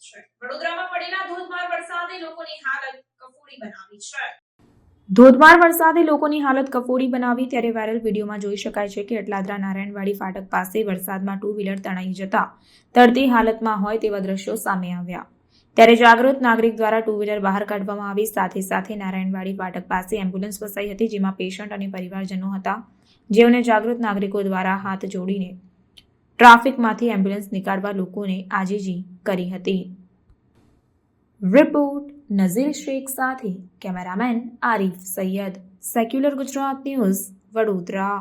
છે। વડોદરામાં પડેલા ધોધમાર વરસાદે લોકોની હાલત કફોડી બનાવી છે। ધોધમાર વરસાદે લોકોની હાલત કફોડી બનાવી ત્યારે વાયરલ વિડીયોમાં જોઈ શકાય છે કે અટલાદરા નારાયણવાડી ફાટક પાસે વરસાદમાં ટુ વ્હીલર તણાઈ જતા તરતી હાલતમાં હોય તેવા દ્રશ્યો સામે આવ્યા। ત્યારે જાગૃત નાગરિક દ્વારા ટુ વ્હીલર બહાર કાઢવામાં આવી। સાથે સાથે નારાયણવાડી ફાટક પાસે એમ્બ્યુલન્સ ફસાઈ હતી, જેમાં પેશન્ટ અને પરિવારજનો હતા, જેઓને જાગૃત નાગરિકો દ્વારા હાથ જોડીને ટ્રાફિકમાંથી એમ્બ્યુલન્સ નીકાળવા લોકોને આજીજી કરી હતી। રિપોર્ટ નઝીર શેખ સાથે cameraman Arif Sayyed, secular Gujarat news, Vadodara.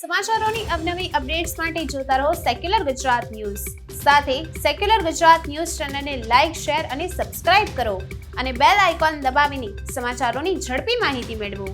સમાચારોની અવનવી અપડેટ્સ માટે જોતા રહો સેક્યુલર ગુજરાત ન્યૂઝ। સાથે સેક્યુલર ગુજરાત ન્યૂઝ ચેનલને લાઇક, શેર અને સબસ્ક્રાઇબ કરો અને બેલ આઇકોન દબાવીને સમાચારોની ઝડપી માહિતી મેળવો।